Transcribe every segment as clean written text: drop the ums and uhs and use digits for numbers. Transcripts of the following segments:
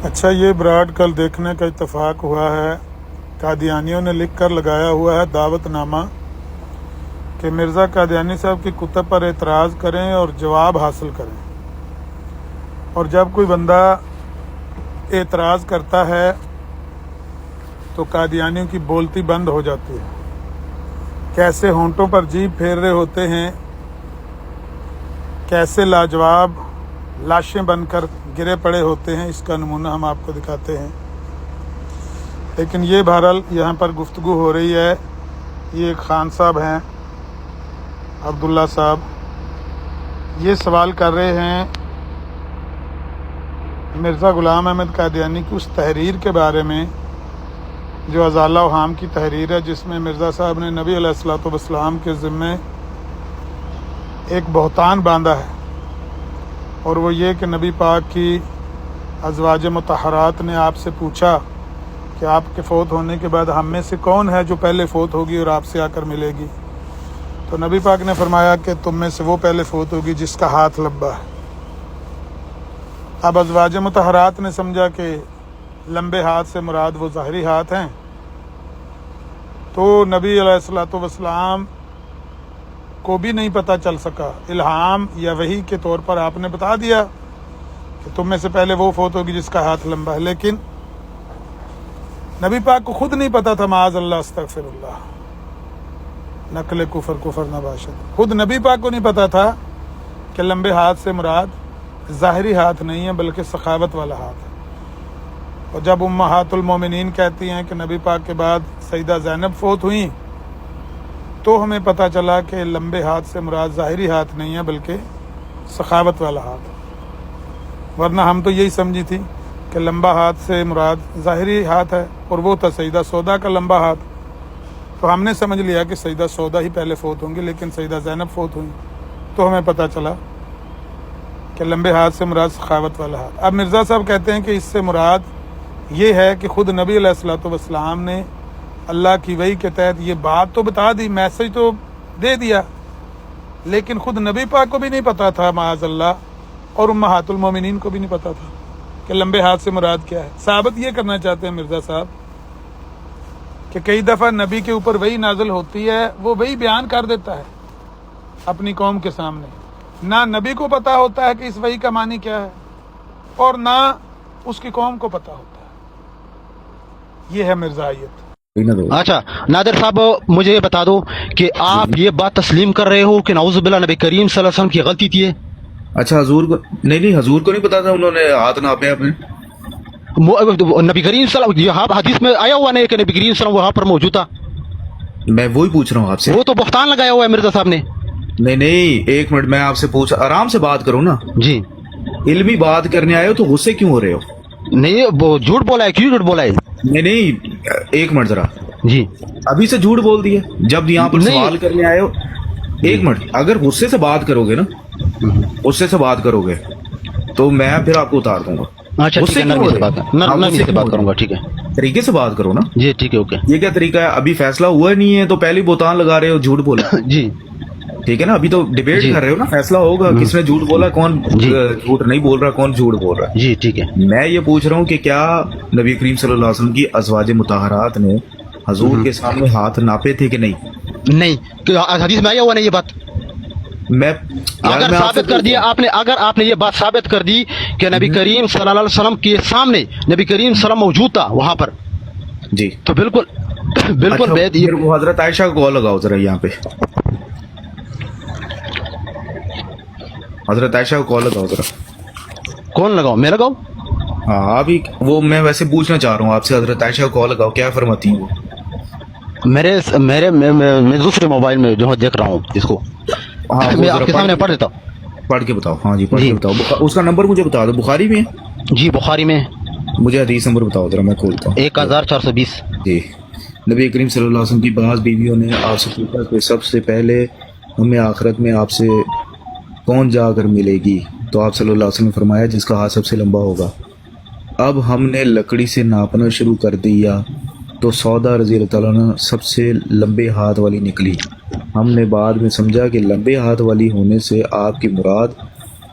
اچھا، یہ براڈ کل دیکھنے کا اتفاق ہوا ہے، قادیانیوں نے لکھ کر لگایا ہوا ہے دعوت نامہ کہ مرزا قادیانی صاحب کی کتب پر اعتراض کریں اور جواب حاصل کریں، اور جب کوئی بندہ اعتراض کرتا ہے تو قادیانیوں کی بولتی بند ہو جاتی ہے، کیسے ہونٹوں پر جیبھ پھیر رہے ہوتے ہیں، کیسے لاجواب لاشیں بن کر گرے پڑے ہوتے ہیں، اس کا نمونہ ہم آپ کو دکھاتے ہیں۔ لیکن یہ بہرحال یہاں پر گفتگو ہو رہی ہے، یہ ایک خان صاحب ہیں، عبداللہ صاحب، یہ سوال کر رہے ہیں مرزا غلام احمد قادیانی کی اس تحریر کے بارے میں جو ازالہ اوہام کی تحریر ہے، جس میں مرزا صاحب نے نبی علیہ الصلوۃ والسلام کے ذمے ایک بہتان باندھا ہے، اور وہ یہ کہ نبی پاک کی ازواج مطہرات نے آپ سے پوچھا کہ آپ کے فوت ہونے کے بعد ہم میں سے کون ہے جو پہلے فوت ہوگی اور آپ سے آ کر ملے گی، تو نبی پاک نے فرمایا کہ تم میں سے وہ پہلے فوت ہوگی جس کا ہاتھ لمبا ہے۔ اب ازواج مطہرات نے سمجھا کہ لمبے ہاتھ سے مراد وہ ظاہری ہاتھ ہیں، تو نبی علیہ الصلوۃ والسلام کو بھی نہیں پتہ چل سکا، الہام یا وحی کے طور پر آپ نے بتا دیا کہ تم میں سے پہلے وہ فوت ہوگی جس کا ہاتھ لمبا ہے، لیکن نبی پاک کو خود نہیں پتا تھا، معاذ اللہ استغفر اللہ، نقل کفر کفر نہ باشد، خود نبی پاک کو نہیں پتا تھا کہ لمبے ہاتھ سے مراد ظاہری ہاتھ نہیں ہے بلکہ سخاوت والا ہاتھ ہے۔ اور جب امہات المومنین کہتی ہیں کہ نبی پاک کے بعد سیدہ زینب فوت ہوئیں، تو ہمیں پتہ چلا کہ لمبے ہاتھ سے مراد ظاہری ہاتھ نہیں ہے بلکہ سخاوت والا ہاتھ ہے، ورنہ ہم تو یہی سمجھی تھی کہ لمبا ہاتھ سے مراد ظاہری ہاتھ ہے، اور وہ تھا سیدہ سودا کا لمبا ہاتھ، تو ہم نے سمجھ لیا کہ سیدہ سودا ہی پہلے فوت ہوں گی، لیکن سیدہ زینب فوت ہوئیں، تو ہمیں پتہ چلا کہ لمبے ہاتھ سے مراد سخاوت والا ہاتھ۔ اب مرزا صاحب کہتے ہیں کہ اس سے مراد یہ ہے کہ خود نبی علیہ الصلوۃ والسلام نے اللہ کی وحی کے تحت یہ بات تو بتا دی، میسج تو دے دیا، لیکن خود نبی پاک کو بھی نہیں پتا تھا معاذ اللہ، اور امہات المومنین کو بھی نہیں پتا تھا کہ لمبے ہاتھ سے مراد کیا ہے۔ ثابت یہ کرنا چاہتے ہیں مرزا صاحب کہ کئی دفعہ نبی کے اوپر وحی نازل ہوتی ہے، وہ وحی بیان کر دیتا ہے اپنی قوم کے سامنے، نہ نبی کو پتا ہوتا ہے کہ اس وحی کا معنی کیا ہے، اور نہ اس کی قوم کو پتا ہوتا ہے۔ یہ ہے مرزائیت۔ اچھا نادر صاحب، مجھے یہ بتا دو کہ آپ یہ بات تسلیم کر رہے ہو کہ نعوذ باللہ نبی کریم صلی اللہ علیہ وسلم کی غلطی تھی؟ اچھا، حضور کو نہیں، حضور کو نہیں پتا تھا، انہوں نے ہاتھ ناپے اپنے؟ نبی کریم صلی اللہ علیہ وسلم حدیث میں آیا ہوا نہیں کہ نبی کریم صلی اللہ علیہ وسلم وہاں پر موجود تھا؟ میں وہی پوچھ رہا ہوں آپ سے۔ وہ تو بہتان لگایا ہوا ہے مرزا صاحب نے۔ نہیں، ایک منٹ، میں آپ سے پوچھ، آرام سے بات کرو نا جی، علمی بات کرنے آئے ہو تو غصے کیوں ہو رہے ہو؟ نہیں وہ جھوٹ بولا ہے، کیوں جھوٹ بولا ہے؟ نہیں، ایک منٹ ذرا، جی ابھی سے جھوٹ بول دیا جب یہاں پر نہیں۔ سوال کرنے آئے ہو۔ ایک منٹ، اگر غصے سے بات کرو گے نا، غصے سے بات کرو گے تو میں پھر آپ کو اتار دوں گا۔ اچھا ٹھیک ہے، نرمی سے بات کروں گا، ٹھیک ہے، طریقے سے بات کرو نا۔ جی ٹھیک ہے، اوکے۔ یہ کیا طریقہ ہے؟ ابھی فیصلہ ہوا نہیں ہے تو پہلے بہتان لگا رہے ہو، جھوٹ بولا۔ جی ٹھیک ہے نا، ابھی تو ڈیبیٹ کر رہے ہو نا، فیصلہ ہوگا کس نے جھوٹ بولا، کون جھوٹ نہیں بول رہا، کون جھوٹ بول رہا ہے۔ جی ٹھیک ہے، میں یہ پوچھ رہا ہوں کہ کیا نبی کریم صلی اللہ علیہ وسلم کی ازواج مطہرات نے حضور کے سامنے ہاتھ ناپے تھے کہ نہیں؟ نہیں، حدیث میں آیا ہوا نہیں یہ بات؟ اگر ثابت کر دیا آپ نے، اگر آپ نے یہ بات ثابت کر دی کہ نبی کریم صلی اللہ علیہ وسلم کے سامنے نبی کریم صلی اللہ علیہ وسلم موجود تھا وہاں پر، جی تو بالکل بالکل پھر وہ حضرت عائشہ کو کال لگاؤ ذرا یہاں پہ، حضرت عائشہ کو کال لگاؤ ذرا۔ کون لگاؤ؟ میں لگاؤں؟ ہاں ابھی وہ میں ویسے پوچھنا چاہ رہا ہوں آپ سے، حضرت عائشہ کو کال لگاؤ، کیا فرماتی ہیں وہ؟ میں دوسرے موبائل میں جو دیکھ رہا ہوں اس کو، میں آپ کے سامنے پڑھ دیتا ہوں۔ پڑھ کے بتاؤ۔ ہاں جی، پڑھ کے بتاؤ۔ اس کا نمبر مجھے بتا دو، بخاری میں ہے؟ جی بخاری میں۔ مجھے حدیث نمبر بتاؤ ذرا، میں کھولتا ہوں۔ 1420۔ جی، نبی کریم صلی اللہ علیہ وسلم کی بعض بیویوں نے آپ سے پوچھا کہ سب سے پہلے ہمیں آخرت میں آپ سے کون جا کر ملے گی؟ تو آپ صلی اللہ علیہ وسلم نے فرمایا جس کا ہاتھ سب سے لمبا ہوگا۔ اب ہم نے لکڑی سے ناپنا شروع کر دیا تو سودا رضی اللہ تعالیٰ عنہ سب سے لمبے ہاتھ والی نکلی۔ ہم نے بعد میں سمجھا کہ لمبے ہاتھ والی ہونے سے آپ کی مراد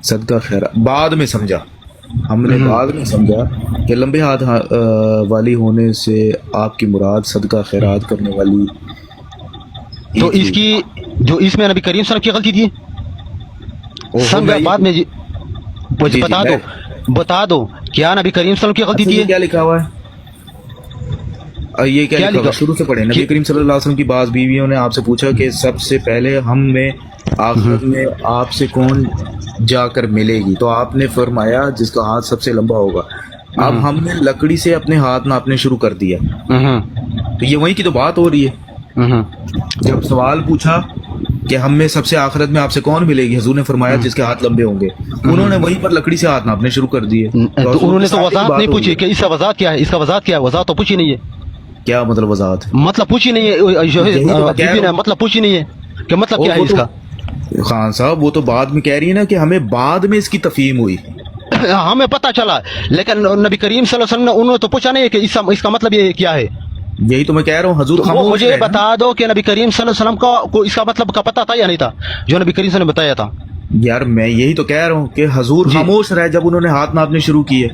صدقہ خیرات، بعد میں سمجھا ہم نے بعد میں سمجھا کہ لمبے ہاتھ والی ہونے سے آپ کی مراد صدقہ خیرات کرنے والی تو اس کی جو اس میں نبی کریم صلی اللہ علیہ وسلم کی غلطی تھی سمجھا بعد میں مجھے بتا دو کیا نبی کریم صلی اللہ علیہ وسلم کی غلطی تھی؟ کیا لکھا ہوا ہے یہ کیا لکھا ہوا ہے؟ شروع سے پڑھیں. نبی کریم صلی اللہ علیہ وسلم کی بعض بیویوں نے آپ سے پوچھا کہ سب سے پہلے ہم میں آخرت میں آپ سے کون جا کر ملے گی؟ تو آپ نے فرمایا جس کا ہاتھ سب سے لمبا ہوگا. اب ہم نے لکڑی سے اپنے ہاتھ ناپنے شروع کر دیا. تو یہ وہیں کی تو بات ہو رہی ہے. جب سوال پوچھا کہ ہم میں سب سے آخرت میں آپ سے کون ملے گی، حضور نے فرمایا جس کے ہاتھ لمبے ہوں گے. انہوں نے وہیں پر لکڑی سے ہاتھ ناپنے شروع کر دیے. تو انہوں نے تو وضاحت نہیں پوچھی کہ اس کا وضاحت کیا ہے، اس کا وضاحت کیا ہے، وضاحت تو پوچھی نہیں ہے. کیا مطلب وضاحت؟ مطلب پوچھی نہیں ہے جو ہے مطلب پوچھی نہیں ہے کہ مطلب کیا ہے اس کا. خان صاحب وہ تو بعد میں کہہ رہی ہے نا کہ ہمیں بعد میں اس کی تفہیم ہوئی. ہمیں پتہ چلا لیکن نبی کریم صلی اللہ علیہ وسلم نے انہوں نے تو پوچھا نہیں ہے کہ اس کا مطلب یہ کیا ہے. یہی تو میں کہہ رہا ہوں حضور خاموش مجھے بتا دو کہ نبی کریم صلی اللہ علیہ وسلم کو اس کا مطلب کا پتہ تھا یا نہیں تھا جو نبی کریم صلی اللہ علیہ وسلم نے بتایا تھا. یار میں یہی تو کہہ رہا ہوں کہ حضور خاموش رہے جب انہوں نے ہاتھ ناپنے شروع کیے.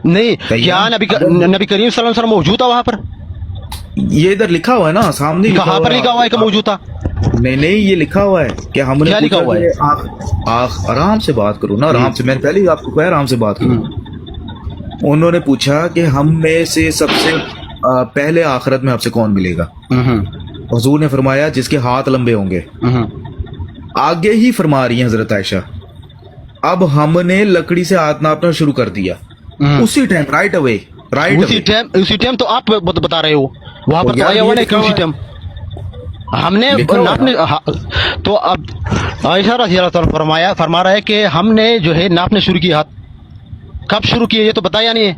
نہیں کیا نبی کریم صلی اللہ علیہ وسلم موجود تھا وہاں پر؟ یہ ادھر لکھا ہوا ہے نا سامنے. کہاں پر لکھا ہوا ہے کہ موجود تھا؟ نہیں یہ لکھا ہوا ہے کہ ہم نے لکھا ہوا ہے. آرام سے بات کرو نا، آرام سے. میں نے پہلے ہی آپ کو کہا آرام سے بات کرو. انہوں نے پوچھا کہ ہم میں سے سب سے پہلے آخرت میں آپ سے کون ملے گا؟ حضور نے فرمایا جس کے ہاتھ لمبے ہوں گے. آگے ہی فرما رہی ہیں حضرت عائشہ اب ہم نے لکڑی سے ہاتھ ناپنا شروع کر دیا اسی ٹائم رائٹ اوے. اسی ٹائم تو آپ بتا رہے ہو وہاں پر تو آیا ہوا نہیں کہ اسی ٹائم ہم نے ناپنے. تو اب عائشہ رضی اللہ تعالیٰ فرما رہا ہے کہ ہم نے جو ہے ناپنے شروع کیے. ہاتھ کب شروع کیے یہ تو بتایا نہیں ہے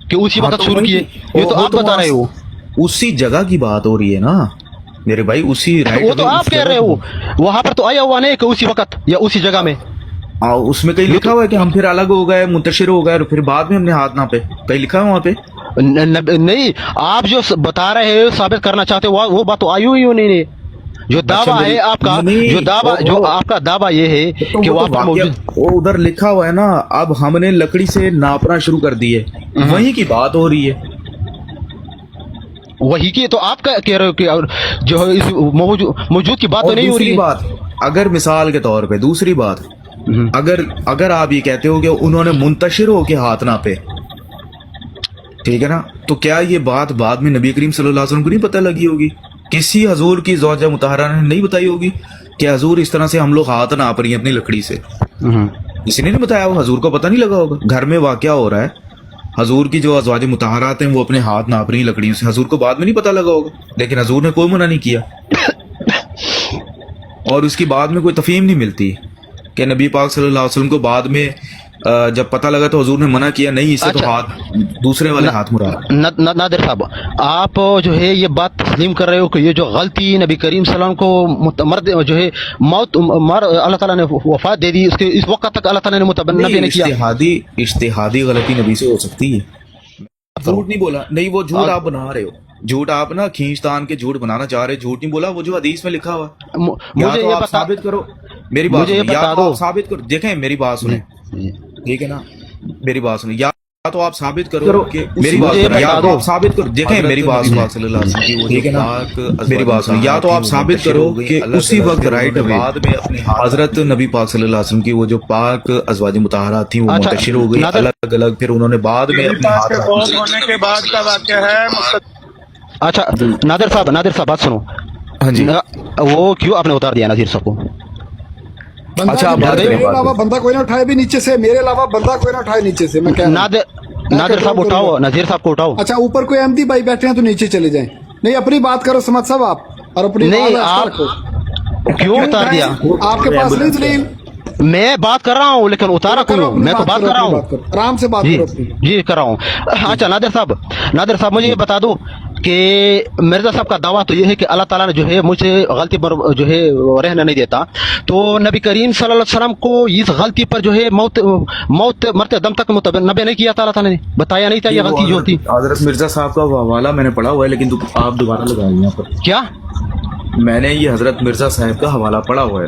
کہ اسی وقت شروع کیے. یہ تو آپ بتا رہے ہو. اسی جگہ کی بات ہو رہی ہے نا میرے بھائی. اسی وہ تو آپ کہہ رہے ہو وہاں پر تو آیا ہوا نہیں کہ اسی وقت یا اسی جگہ میں. اس میں کہیں لکھا ہوا ہے کہ ہم پھر الگ ہو گئے منتشر ہو گئے اور پھر بعد میں ہم نے ہاتھ ناپے؟ کہیں لکھا ہے وہاں پہ؟ نہیں آپ جو بتا رہے ہو ثابت کرنا چاہتے ہو وہ بات تو آئی ہوئی نہیں. جو دعویٰ ہے آپ کا جو آپ کا دعویٰ یہ ہے کہ وہ ادھر لکھا ہوا ہے نا اب ہم نے لکڑی سے ناپنا شروع کر دیے. وہیں کی بات ہو رہی ہے. وہی کی تو آپ کا کہہ رہے ہو کہ جو موجود کی بات تو نہیں ہو رہی. بات اگر مثال کے طور پہ دوسری بات اگر آپ یہ کہتے ہو کہ انہوں نے منتشر ہو کے ہاتھ ناپے، ٹھیک ہے نا، تو کیا یہ بات بعد میں نبی کریم صلی اللہ علیہ وسلم کو نہیں پتہ لگی ہوگی؟ کسی حضور کی زوجہ مطہرہ نے نہیں بتائی ہوگی کہ حضور اس طرح سے ہم لوگ ہاتھ ناپ رہی ہیں اپنی لکڑی سے؟ کسی نے نہیں بتایا ہوگا. حضور کو پتہ نہیں لگا ہوگا. گھر میں واقعہ ہو رہا ہے، حضور کی جو ازواج مطہرات ہیں وہ اپنے ہاتھ ناپ رہی ہیں لکڑیوں سے. حضور کو بعد میں نہیں پتہ لگا ہوگا لیکن حضور نے کوئی منع نہیں کیا. اور اس کی بعد میں کوئی تفہیم نہیں ملتی کہ نبی پاک صلی اللہ علیہ وسلم کو بعد میں جب پتہ لگا تو حضور نے منع کیا نہیں اس سے تو ہاتھ دوسرے والے ہاتھ مراد. نادر صاحب آپ جو ہے یہ بات تسلیم کر رہے ہو کہ یہ جو غلطی نبی کریم صلی اللہ علیہ وسلم کو مرد جو ہے موت اللہ تعالیٰ نے وفات دے دی اس وقت تک اللہ تعالیٰ نے نبی نے کیا. اجتہادی غلطی نبی سے ہو سکتی ہے. جھوٹ نہیں بولا. نہیں وہ جھوٹ آپ بنا رہے ہو. جھوٹ آپ نا کھینچتان کے جھوٹ بنانا چاہ رہے. جھوٹ نہیں بولا وہ جو حدیث میں لکھا ہوا. مجھے یہ ثابت کرو میری بات. یا تو آپ ثابت کرو. دیکھیں میری بات سنیں ٹھیک ہے نا، میری بات سنیں. یا تو آپ ثابت کرو کہ میری بات یا تو آپ ثابت کرو. دیکھیں میری بات صلی اللہ علیہ وسلم ٹھیک ہے نا، میری بات سنیں. یا تو آپ ثابت کرو کہ اسی وقت رائٹ بعد میں اپنے حضرت نبی پاک صلی اللہ علیہ وسلم کی وہ جو پاک ازواج مطہرات تھیں وہ منتشر ہو گئی الگ الگ، پھر انہوں نے بعد میں اپنے ہاتھ ہونے کے بعد کا واقعہ ہے. اچھا نادر صاحب بات سنو. ہاں جی وہ کیوں آپ نے اتار دیا نذیر صاحب کو؟ اچھا میرے علاوہ بندہ کوئی نہ اٹھائے بھی نیچے سے، میرے علاوہ بندہ کوئی نہ اٹھائے نیچے سے. میں نادر صاحب اٹھاؤ، نذیر صاحب کو اٹھاؤ. اچھا اوپر کوئی احمدی بھائی بیٹھے ہیں تو نیچے چلے جائیں. نہیں اپنی بات کرو سمجھ صاحب آپ، اور اپنی نہیں آپ کیوں اتار دیا؟ آپ کے پاس نہیں دلیل. میں بات کر رہا ہوں لیکن اتارا کیوں؟ میں تو بات کر رہا ہوں. آرام سے بات کرو. جی کر رہا ہوں. اچھا نادر صاحب مجھے یہ بتا دو کہ مرزا صاحب کا دعویٰ تو یہ ہے کہ اللہ تعالیٰ نے جو ہے مجھے غلطی پر جو ہے رہنا نہیں دیتا. تو نبی کریم صلی اللہ علیہ وسلم کو اس غلطی پر جو ہے موت مرتے دم تک نبی نہیں کیا تھا. اللہ تعالیٰ نے بتایا نہیں تھا یہ غلطی جو تھی. حضرت مرزا صاحب کا حوالہ میں نے پڑھا ہوا ہے لیکن آپ دوبارہ لگائیں یہاں پر. کیا؟ میں نے یہ حضرت مرزا صاحب کا حوالہ پڑھا ہوا ہے.